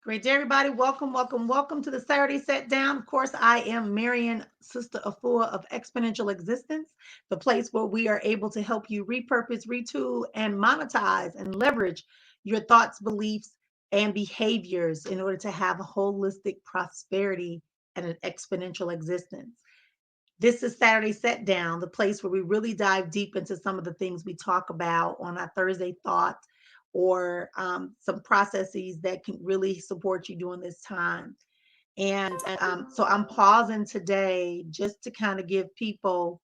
Great day, everybody. Welcome, welcome, welcome to the Saturday Set Down. Of course, I am Marian, Sister Afua of Exponential Existence, the place where we are able to help you repurpose, retool, and monetize and leverage your thoughts, beliefs, and behaviors in order to have a holistic prosperity and an exponential existence. This is Saturday Set Down, the place where we really dive deep into some of the things we talk about on our Thursday thought or some processes that can really support you during this time. And so I'm pausing today just to give people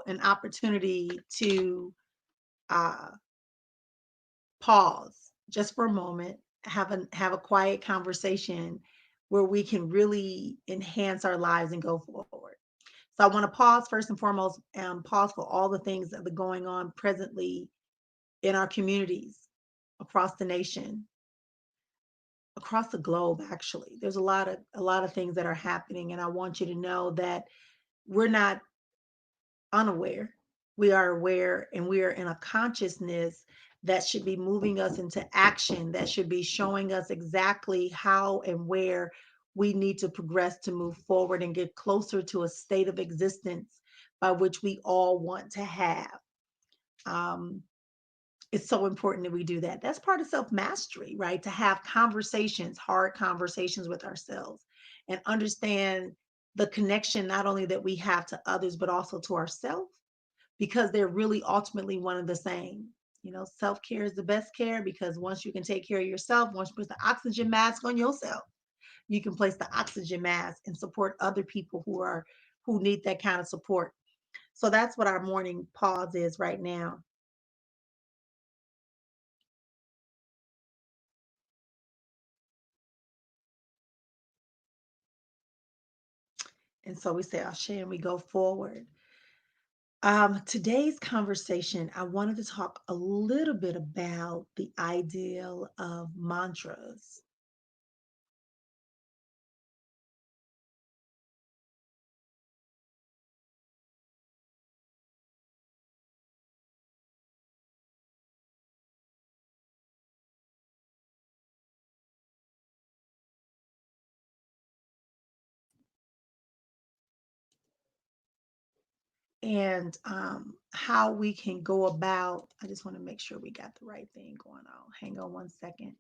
an opportunity to uh, pause just for a moment, have a quiet conversation where we can really enhance our lives and go forward. So I want to pause first and foremost and pause for all the things that are going on presently in our communities across the nation, across the globe actually. There's a lot of things that are happening and I want you to know that we're not unaware. We are aware and we are in a consciousness that should be moving us into action, that should be showing us exactly how and where we need to progress to move forward and get closer to a state of existence by which we all want to have. Um, it's so important that we do that. That's part of self mastery, right? To have conversations, hard conversations with ourselves and understand the connection not only that we have to others, but also to ourselves because they're really ultimately one and the same. Self care is the best care because once you can take care of yourself, once you put the oxygen mask on yourself, you can place the oxygen mask and support other people who need that kind of support. So that's what our morning pause is right now. And so we say Ashe and we go forward. Today's conversation, I wanted to talk a little bit about the ideal of mantras. And how we can go about. I just want to make sure we got the right thing going on. Hang on one second.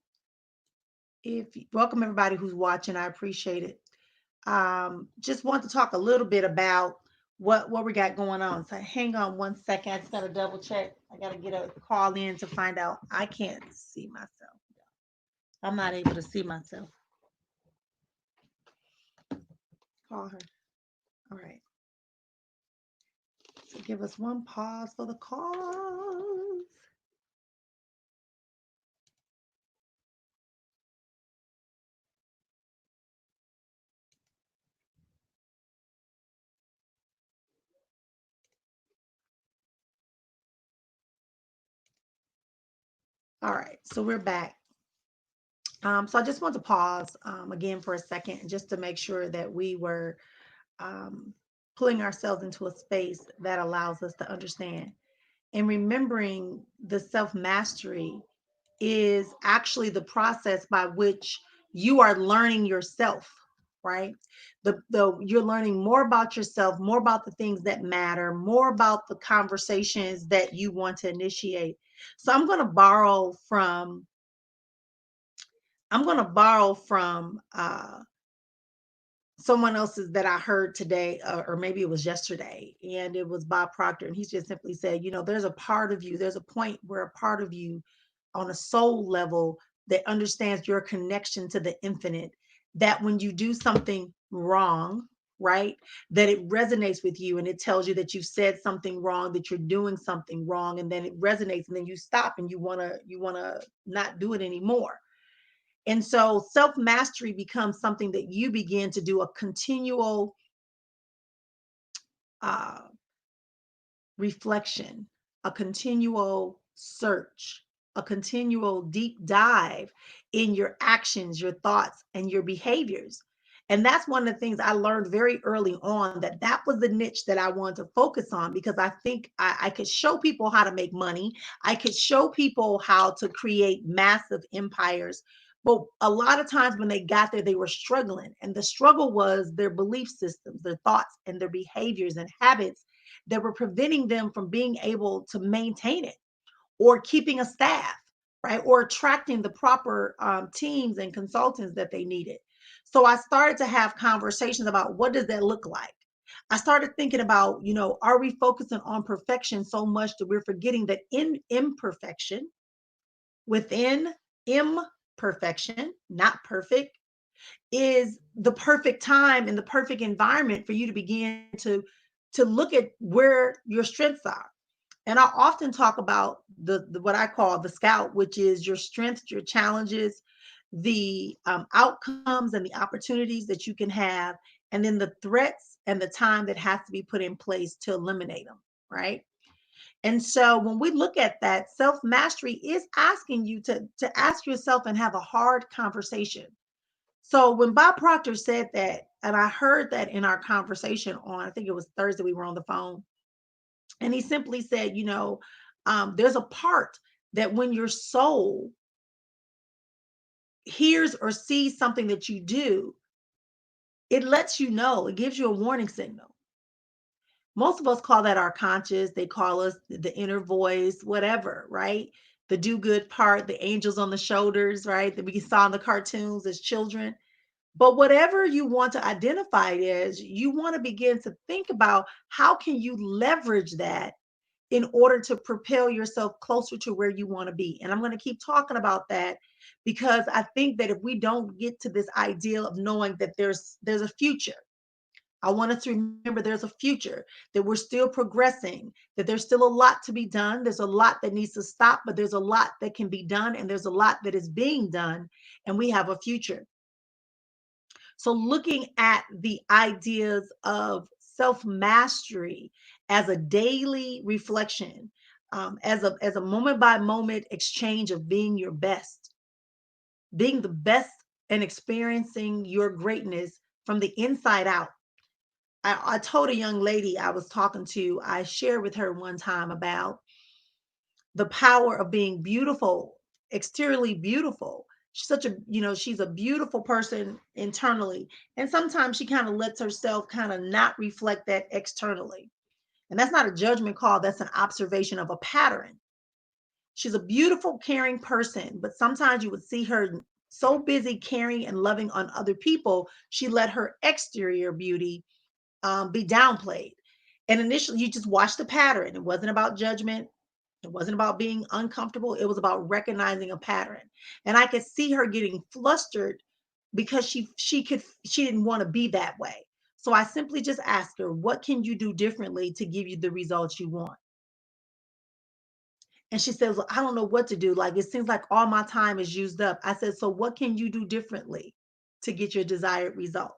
Welcome everybody who's watching, I appreciate it. Just want to talk a little bit about what we got going on. So hang on one second. I just got to double check. I got to get a call in to find out. I can't see myself. I'm not able to see myself. Call her. All right. So give us one pause for the calls. All right. So we're back. So I just want to pause again for a second just to make sure that we were um, pulling ourselves into a space that allows us to understand. And remembering the self mastery is actually the process by which you are learning yourself, right? You're learning more about yourself, more about the things that matter, more about the conversations that you want to initiate. So I'm going to borrow from someone else's that I heard today, or maybe it was yesterday, and it was Bob Proctor. And he just simply said, there's a part of you, there's a point where a part of you on a soul level that understands your connection to the infinite, that when you do something wrong, right, that it resonates with you and it tells you that you've said something wrong, that you're doing something wrong, and then it resonates and then you stop and you want to not do it anymore. And so self mastery becomes something that you begin to do a continual uh, reflection, a continual search, a continual deep dive in your actions, your thoughts, and your behaviors. And that's one of the things I learned very early on, that that was the niche that I wanted to focus on, because I think I could show people how to make money. I could show people how to create massive empires. But a lot of times when they got there, they were struggling. And the struggle was their belief systems, their thoughts, and their behaviors and habits that were preventing them from being able to maintain it, or keeping a staff, right? Or attracting the proper teams and consultants that they needed. So I started to have conversations about what does that look like? I started thinking about, are we focusing on perfection so much that we're forgetting that in imperfection, within imperfection, not perfect, is the perfect time and the perfect environment for you to begin to look at where your strengths are. And I often talk about the what I call the scout, which is your strengths, your challenges, the outcomes and the opportunities that you can have, and then the threats and the time that has to be put in place to eliminate them, right? And so when we look at that, self mastery is asking you to ask yourself and have a hard conversation. So when Bob Proctor said that, and I heard that in our conversation on, I think it was Thursday, we were on the phone, and he simply said, there's a part that when your soul hears or sees something that you do, it lets you know, it gives you a warning signal. Most of us call that our conscious. They call us the inner voice, whatever, right? The do good part, the angels on the shoulders, right? That we saw in the cartoons as children. But whatever you want to identify it as, you want to begin to think about how can you leverage that in order to propel yourself closer to where you want to be. And I'm going to keep talking about that, because I think that if we don't get to this idea of knowing that there's a future, I want us to remember there's a future, that we're still progressing, that there's still a lot to be done. There's a lot that needs to stop, but there's a lot that can be done, and there's a lot that is being done, and we have a future. So, looking at the ideas of self mastery as a daily reflection, as a moment by moment exchange of being the best, and experiencing your greatness from the inside out. I told a young lady I was talking to, I shared with her one time about the power of being beautiful, exteriorly beautiful. She's such a, she's a beautiful person internally. And sometimes she kind of lets herself kind of not reflect that externally. And that's not a judgment call, that's an observation of a pattern. She's a beautiful, caring person, but sometimes you would see her so busy caring and loving on other people, she let her exterior beauty be downplayed. And initially, you just watch the pattern. It wasn't about judgment. It wasn't about being uncomfortable. It was about recognizing a pattern. And I could see her getting flustered because she didn't want to be that way. So I simply just asked her, what can you do differently to give you the results you want? And she says, well, I don't know what to do. Like, it seems like all my time is used up. I said, so what can you do differently to get your desired result?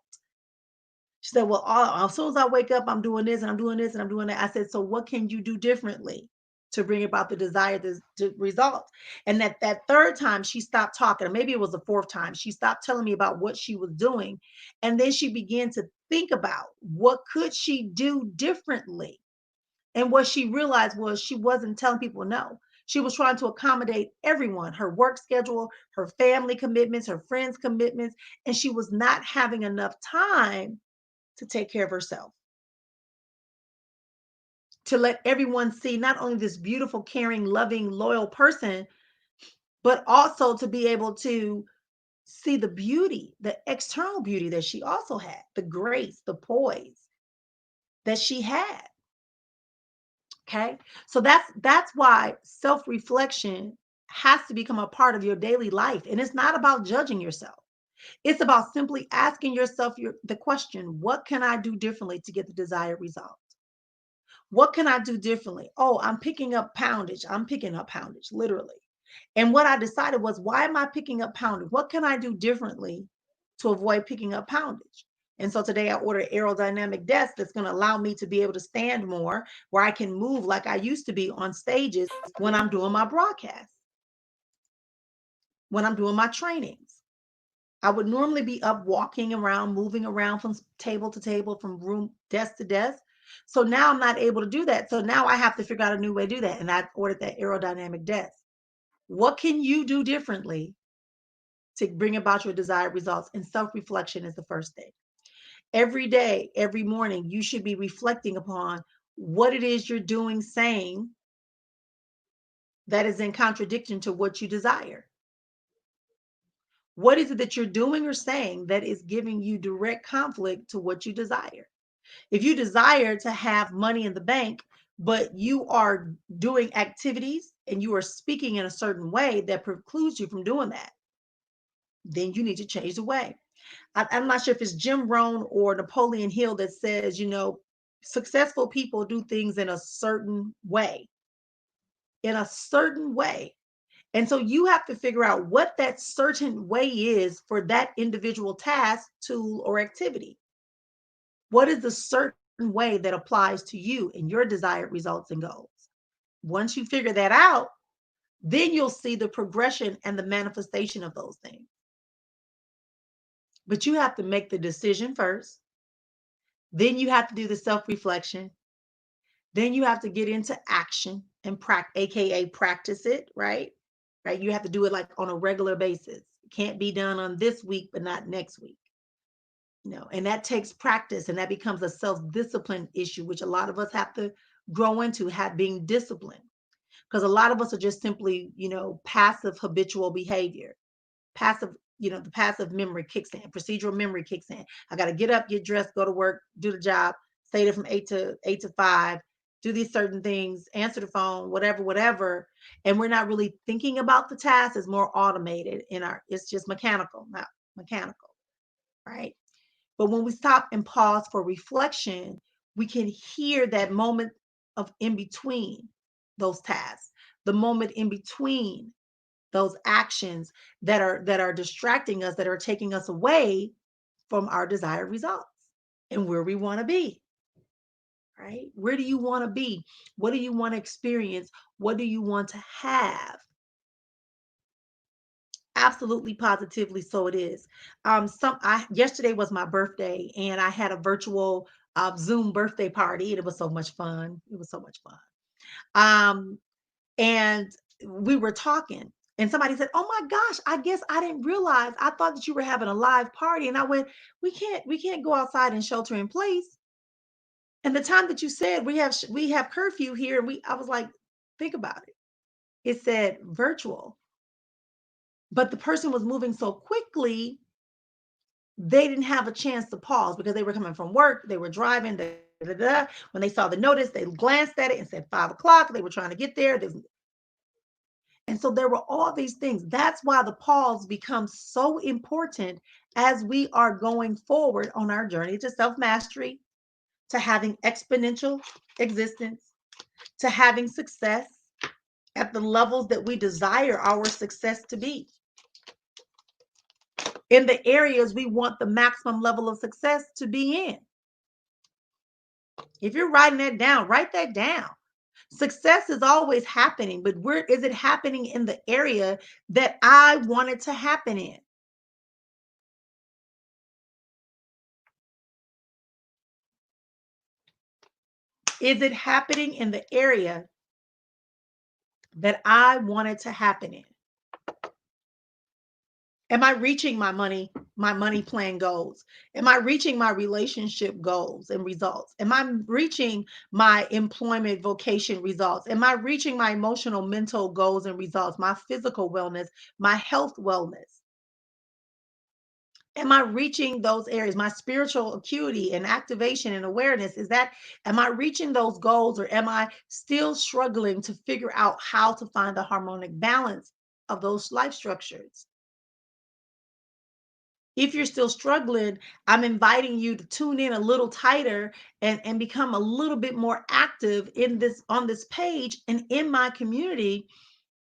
She said, well, as soon as I wake up, I'm doing this and I'm doing this and I'm doing that. I said, so what can you do differently to bring about the desired result? And that third time she stopped talking, or maybe it was the fourth time, she stopped telling me about what she was doing. And then she began to think about what could she do differently. And what she realized was she wasn't telling people no. She was trying to accommodate everyone, her work schedule, her family commitments, her friends' commitments, and she was not having enough time to take care of herself, to let everyone see not only this beautiful, caring, loving, loyal person, but also to be able to see the beauty, the external beauty that she also had, the grace, the poise that she had. Okay. So that's why self-reflection has to become a part of your daily life. And it's not about judging yourself. It's about simply asking yourself the question, what can I do differently to get the desired result? What can I do differently? Oh, I'm picking up poundage. I'm picking up poundage, literally. And what I decided was, why am I picking up poundage? What can I do differently to avoid picking up poundage? And so today I ordered an aerodynamic desk that's going to allow me to be able to stand more, where I can move like I used to be on stages when I'm doing my broadcasts, when I'm doing my trainings. I would normally be up walking around, moving around from table to table, from room, desk to desk. So now I'm not able to do that. So now I have to figure out a new way to do that. And I ordered that aerodynamic desk. What can you do differently to bring about your desired results? And self reflection is the first thing. Every day, every morning, you should be reflecting upon what it is you're doing, saying that is in contradiction to what you desire. What is it that you're doing or saying that is giving you direct conflict to what you desire? If you desire to have money in the bank, but you are doing activities and you are speaking in a certain way that precludes you from doing that, then you need to change the way. I'm not sure if it's Jim Rohn or Napoleon Hill that says, successful people do things in a certain way, in a certain way. And so you have to figure out what that certain way is for that individual task, tool, or activity. What is the certain way that applies to you and your desired results and goals? Once you figure that out, then you'll see the progression and the manifestation of those things. But you have to make the decision first. Then you have to do the self reflection. Then you have to get into action and practice, AKA practice it, right? Right. You have to do it like on a regular basis. It can't be done on this week, but not next week. And that takes practice, and that becomes a self-discipline issue, which a lot of us have to grow into, being disciplined. Because a lot of us are just simply, passive habitual behavior. Passive, the passive memory kicks in, procedural memory kicks in. I got to get up, get dressed, go to work, do the job, stay there from 8 to 5, do these certain things, answer the phone, whatever. And we're not really thinking about the task. It's more automated it's just mechanical, not mechanical, right? But when we stop and pause for reflection, we can hear that moment of in between those tasks, the moment in between those actions that are distracting us, that are taking us away from our desired results and where we want to be, right? Where do you want to be? What do you want to experience? What do you want to have? Absolutely, positively, so it is. Yesterday was my birthday, and I had a virtual Zoom birthday party, and it was so much fun. It was so much fun. Um, and we were talking, and somebody said, "Oh my gosh, I guess I didn't realize. I thought that you were having a live party." And I went, "We can't go outside and shelter in place." And the time that you said we have curfew here, and I was like, "Think about it." It said virtual, but the person was moving so quickly they didn't have a chance to pause because they were coming from work, they were driving. Da, da, da. When they saw the notice, they glanced at it and said 5 o'clock. They were trying to get there. And so there were all these things. That's why the pause becomes so important as we are going forward on our journey to self mastery, to having exponential existence, to having success at the levels that we desire our success to be, in the areas we want the maximum level of success to be in. If you're writing that down, write that down. Success is always happening, but where is it happening in the area that I want it to happen in? Is it happening in the area that I want it to happen in? Am I reaching my money plan goals? Am I reaching my relationship goals and results? Am I reaching my employment vocation results? Am I reaching my emotional mental goals and results, my physical wellness, my health wellness? Am I reaching those areas, my spiritual acuity and activation and awareness? Am I reaching those goals, or am I still struggling to figure out how to find the harmonic balance of those life structures? If you're still struggling, I'm inviting you to tune in a little tighter and become a little bit more active on this page and in my community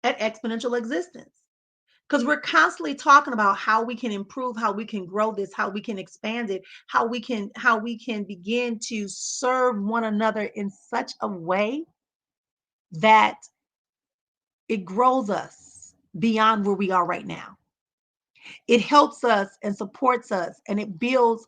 at Exponential Existence. Because we're constantly talking about how we can improve, how we can grow this, how we can expand it, how we can begin to serve one another in such a way that it grows us beyond where we are right now. It helps us and supports us, and it builds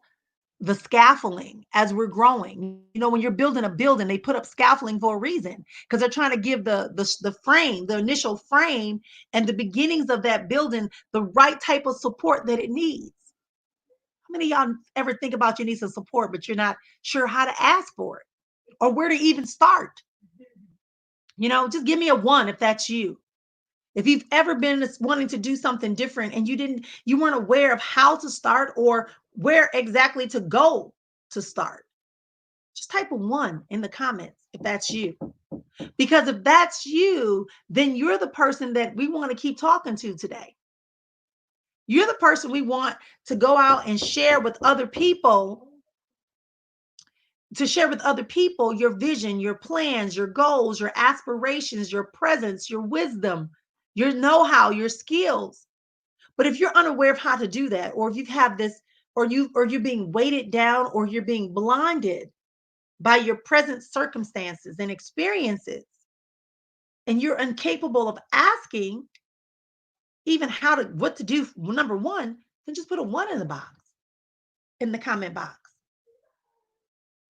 the scaffolding as we're growing. You know, when you're building a building, they put up scaffolding for a reason because they're trying to give the frame, the initial frame, and the beginnings of that building the right type of support that it needs. How many of y'all ever think about you need some support, but you're not sure how to ask for it or where to even start? You know, just give me a one if that's you. If you've ever been wanting to do something different and you weren't aware of how to start or where exactly to go to start, just type a one in the comments if that's you. Because if that's you, then you're the person that we want to keep talking to today. You're the person we want to go out and share with other people, your vision, your plans, your goals, your aspirations, your presence, your wisdom, your know-how, your skills. But if you're unaware of how to do that, or if you have this, or you're being weighted down, or you're being blinded by your present circumstances and experiences, and you're incapable of asking even what to do, number one, then just put a one in the box, in the comment box.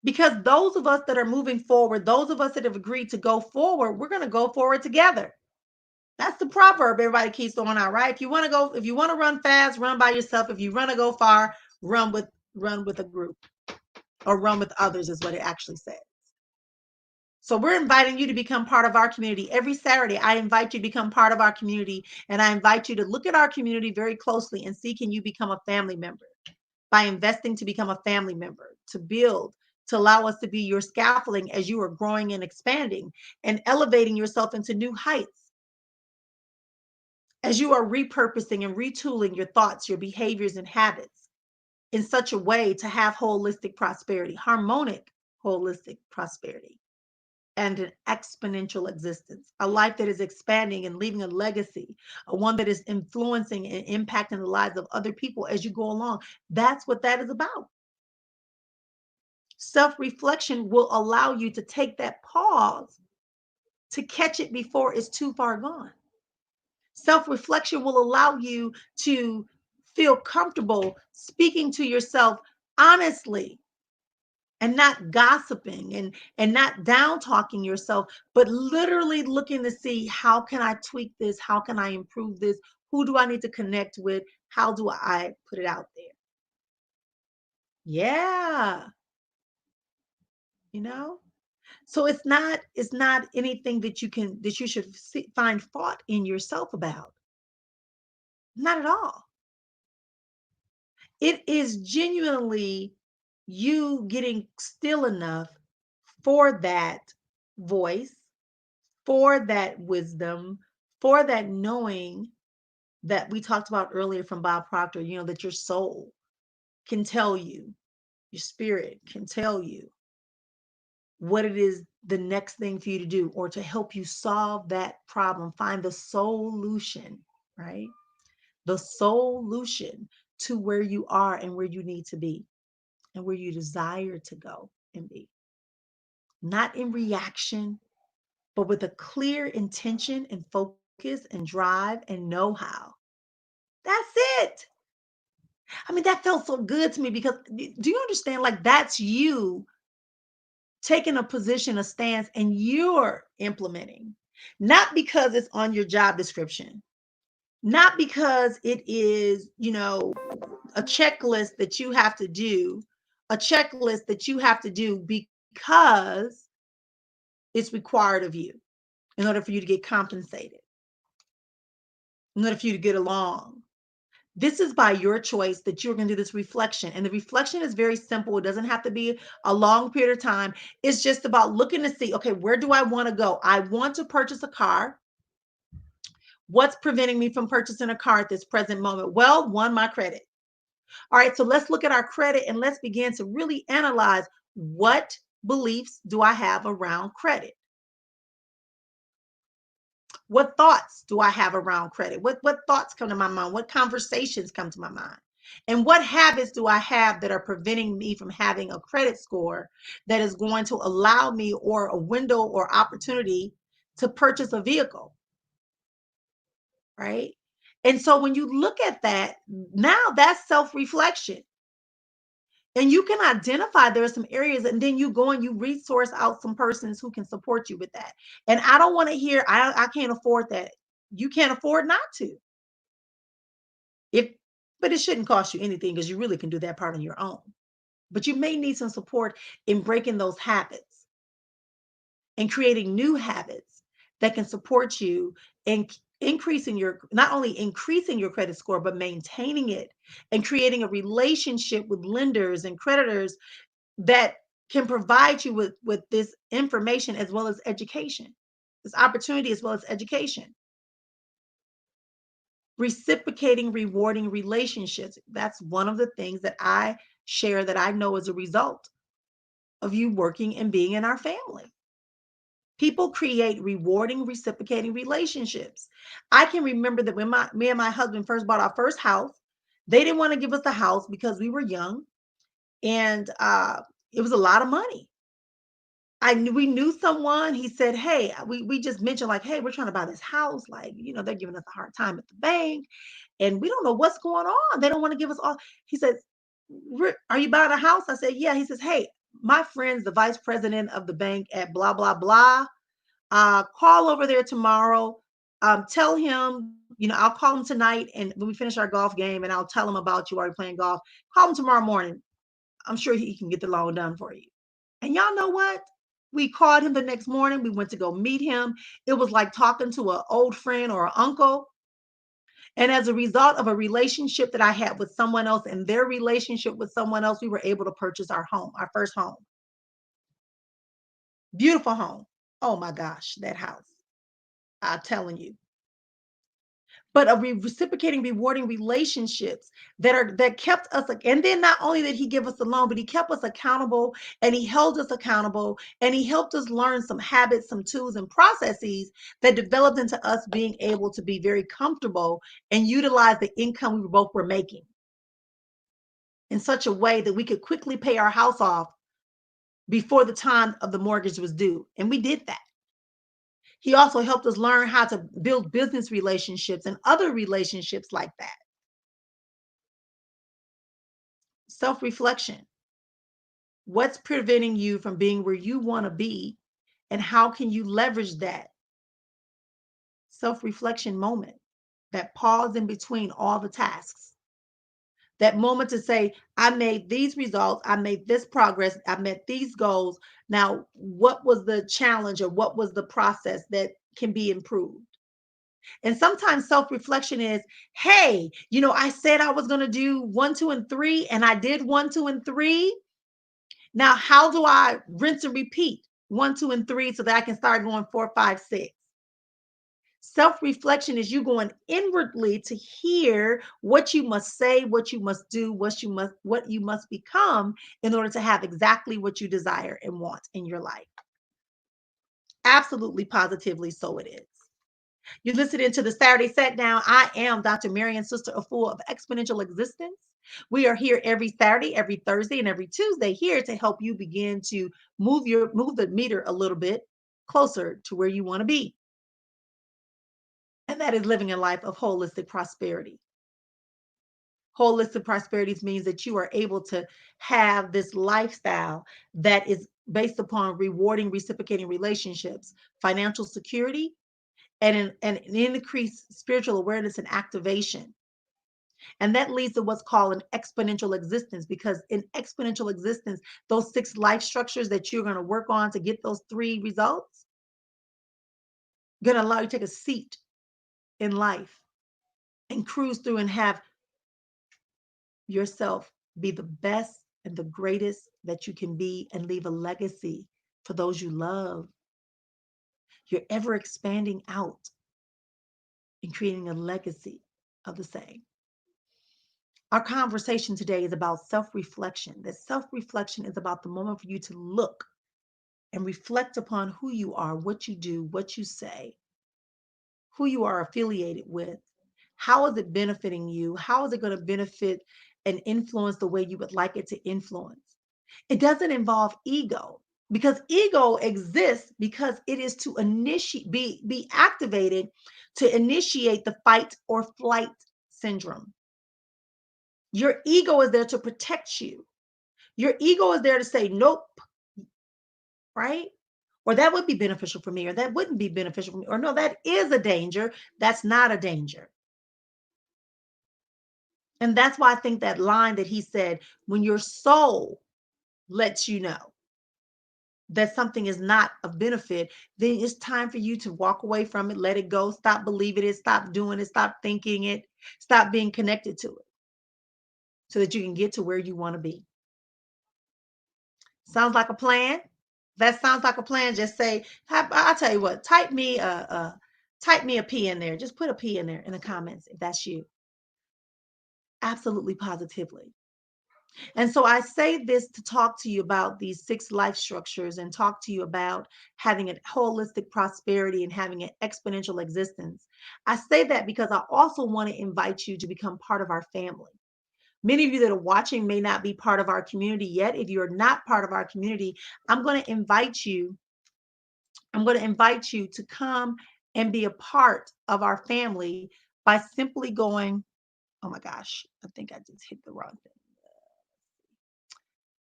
Because those of us that are moving forward, those of us that have agreed to go forward, we're going to go forward together. That's the proverb everybody keeps throwing out, right? If you want to run fast, run by yourself. If you want to go far, run with a group, or run with others is what it actually says. So we're inviting you to become part of our community. Every Saturday, I invite you to become part of our community, and I invite you to look at our community very closely and see, can you become a family member by investing to become a family member, to build, to allow us to be your scaffolding as you are growing and expanding and elevating yourself into new heights. As you are repurposing and retooling your thoughts, your behaviors, and habits in such a way to have holistic prosperity, harmonic, holistic prosperity, and an exponential existence, a life that is expanding and leaving a legacy, a one that is influencing and impacting the lives of other people as you go along. That's what that is about. Self-reflection will allow you to take that pause to catch it before it's too far gone. Self-reflection will allow you to feel comfortable speaking to yourself honestly, and not gossiping and not down talking yourself, but literally looking to see, how can I tweak this? How can I improve this? Who do I need to connect with? How do I put it out there? Yeah, you know? So it's not anything that you should find fault in yourself about. Not at all. It is genuinely you getting still enough for that voice, for that wisdom, for that knowing that we talked about earlier from Bob Proctor, that your soul can tell you, your spirit can tell you what it is, the next thing for you to do, or to help you solve that problem, find the solution, right? The solution to where you are and where you need to be and where you desire to go and be. Not in reaction, but with a clear intention and focus and drive and know-how. That's it. I mean, that felt so good to me, because do you understand? Like, that's you taking a position, a stance, and you're implementing, not because it's on your job description, not because it is, a checklist that you have to do, because it's required of you in order for you to get compensated, in order for you to get along. This is by your choice that you're going to do this reflection. And the reflection is very simple. It doesn't have to be a long period of time. It's just about looking to see, okay, where do I want to go? I want to purchase a car. What's preventing me from purchasing a car at this present moment? Well, one, my credit. All right, so let's look at our credit and let's begin to really analyze, what beliefs do I have around credit? What thoughts do I have around credit? What thoughts come to my mind? What conversations come to my mind? And what habits do I have that are preventing me from having a credit score that is going to allow me, or a window or opportunity, to purchase a vehicle, right? And so when you look at that, now that's self-reflection. And you can identify there are some areas, and then you go and you resource out some persons who can support you with that. And I don't want to hear, I can't afford that. You can't afford not to. If but it shouldn't cost you anything because you really can do that part on your own. But you may need some support in breaking those habits and creating new habits that can support you in increasing your, not only increasing your credit score, but maintaining it and creating a relationship with lenders and creditors that can provide you with this information as well as education, this opportunity as well as education. Reciprocating rewarding relationships, that's one of the things that I share that I know as a result of you working and being in our family. People create rewarding reciprocating relationships. I can remember that when me and my husband first bought our first house, they didn't want to give us the house because we were young, and it was a lot of money. We knew someone. He said, "Hey," we just mentioned like, "Hey, we're trying to buy this house. Like, they're giving us a hard time at the bank, and we don't know what's going on. They don't want to give us all." He says, "Are you buying a house?" I said, "Yeah." He says, "Hey, my friend's the vice president of the bank at blah blah blah. Call over there tomorrow. Tell him, I'll call him tonight, and when we finish our golf game, and I'll tell him about you. Are you playing golf? Call him tomorrow morning. I'm sure he can get the loan done for you." And y'all know what? We called him the next morning. We went to go meet him. It was like talking to an old friend or an uncle. And as a result of a relationship that I had with someone else and their relationship with someone else, we were able to purchase our home, our first home. Beautiful home. Oh my gosh, that house. I'm telling you. But reciprocating, rewarding relationships that kept us. And then not only did he give us a loan, but he kept us accountable, and he held us accountable, and he helped us learn some habits, some tools, and processes that developed into us being able to be very comfortable and utilize the income we both were making in such a way that we could quickly pay our house off before the time of the mortgage was due. And we did that. He also helped us learn how to build business relationships and other relationships like that. Self reflection. What's preventing you from being where you want to be? And how can you leverage that self reflection moment, that pause in between all the tasks? That moment to say, I made these results, I made this progress, I met these goals. Now, what was the challenge or what was the process that can be improved? And sometimes self reflection is, hey, I said I was going to do 1, 2, and 3, and I did 1, 2, and 3. Now, how do I rinse and repeat 1, 2, and 3 so that I can start going 4, 5, 6? Self reflection is you going inwardly to hear what you must say, what you must do, what you must become in order to have exactly what you desire and want in your life. Absolutely, positively, so it is. You're listening to the Saturday Satdown. I am Dr. Marian, Sister of Full of Exponential Existence. We are here every Saturday, every Thursday, and every Tuesday here to help you begin to move the meter a little bit closer to where you want to be. And that is living a life of holistic prosperity. Holistic prosperity means that you are able to have this lifestyle that is based upon rewarding, reciprocating relationships, financial security, and an increased spiritual awareness and activation. And that leads to what's called an exponential existence, because in exponential existence, those 6 life structures that you're going to work on to get those 3 results going to allow you to take a seat in life and cruise through and have yourself be the best and the greatest that you can be and leave a legacy for those you love. You're ever expanding out and creating a legacy of the same. Our conversation today is about self-reflection. That self-reflection is about the moment for you to look and reflect upon who you are, what you do, what you say, who you are affiliated with. How is it benefiting you? How is it going to benefit and influence the way you would like it to influence? It doesn't involve ego, because ego exists because it is to initiate, be activated to initiate the fight or flight syndrome. Your ego is there to protect you. Your ego is there to say, nope, right? Or that would be beneficial for me, or that wouldn't be beneficial for me, or no, that is a danger. That's not a danger. And that's why I think that line that he said, when your soul lets you know that something is not of benefit, then it's time for you to walk away from it, let it go, stop believing it, stop doing it, stop thinking it, stop being connected to it so that you can get to where you want to be. Sounds like a plan? That sounds like a plan. Just say, I'll tell you what, type me a P in there. Just put a P in there in the comments if that's you. Absolutely positively. And so I say this to talk to you about these 6 life structures and talk to you about having a holistic prosperity and having an exponential existence. I say that because I also want to invite you to become part of our family. Many of you that are watching may not be part of our community yet. If you're not part of our community, I'm going to invite you. I'm going to invite you to come and be a part of our family by simply going, oh my gosh, I think I just hit the wrong thing.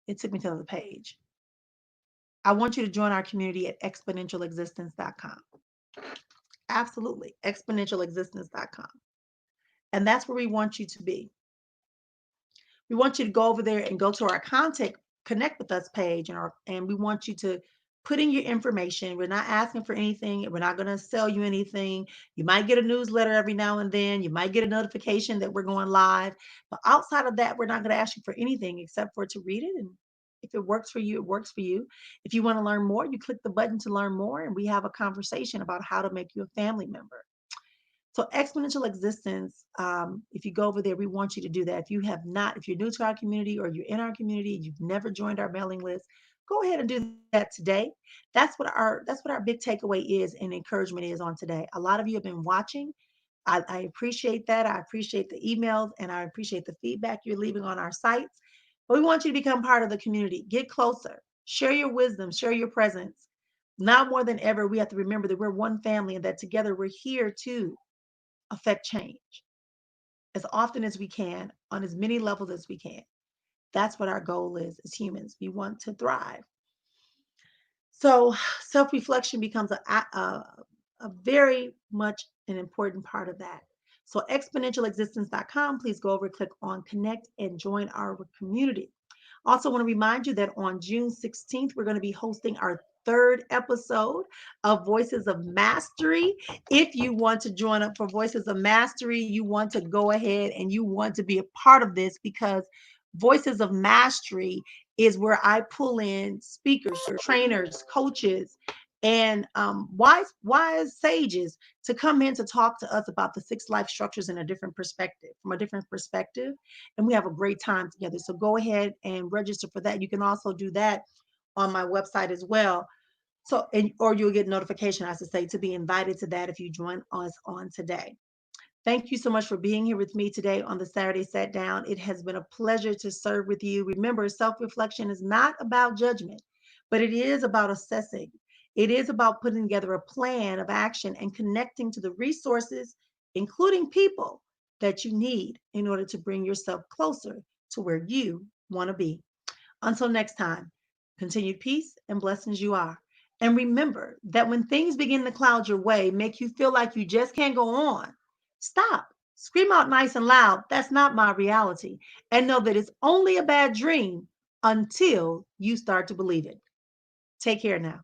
It took me to the page. I want you to join our community at exponentialexistence.com. Absolutely, exponentialexistence.com. And that's where we want you to be. We want you to go over there and go to our contact, connect with us page, and we want you to put in your information. We're not asking for anything. We're not going to sell you anything. You might get a newsletter every now and then. You might get a notification that we're going live. But outside of that, we're not going to ask you for anything except for to read it. And if it works for you, it works for you. If you want to learn more, you click the button to learn more, and we have a conversation about how to make you a family member. So exponential existence, if you go over there, we want you to do that. If you have not, if you're new to our community or you're in our community, you've never joined our mailing list, go ahead and do that today. That's what our big takeaway is and encouragement is on today. A lot of you have been watching. I appreciate that. I appreciate the emails and I appreciate the feedback you're leaving on our sites. But we want you to become part of the community. Get closer. Share your wisdom. Share your presence. Now more than ever, we have to remember that we're one family and that together we're here to affect change as often as we can on as many levels as we can. That's what our goal is as humans. We want to thrive. So self-reflection becomes a very much an important part of that. So exponentialexistence.com, please go over, click on connect and join our community. Also want to remind you that on June 16th, we're going to be hosting our 3rd episode of Voices of Mastery. If you want to join up for Voices of Mastery, you want to go ahead and you want to be a part of this because Voices of Mastery is where I pull in speakers, trainers, coaches, and wise sages to come in to talk to us about the 6 life structures in a different perspective, from a different perspective. And we have a great time together. So go ahead and register for that. You can also do that on my website as well. So, or you'll get notification, I should say, to be invited to that if you join us on today. Thank you so much for being here with me today on the Saturday Satdown. It has been a pleasure to serve with you. Remember, self-reflection is not about judgment, but it is about assessing. It is about putting together a plan of action and connecting to the resources, including people, that you need in order to bring yourself closer to where you want to be. Until next time, continued peace and blessings you are. And remember that when things begin to cloud your way, make you feel like you just can't go on, stop, scream out nice and loud, that's not my reality. And know that it's only a bad dream until you start to believe it. Take care now.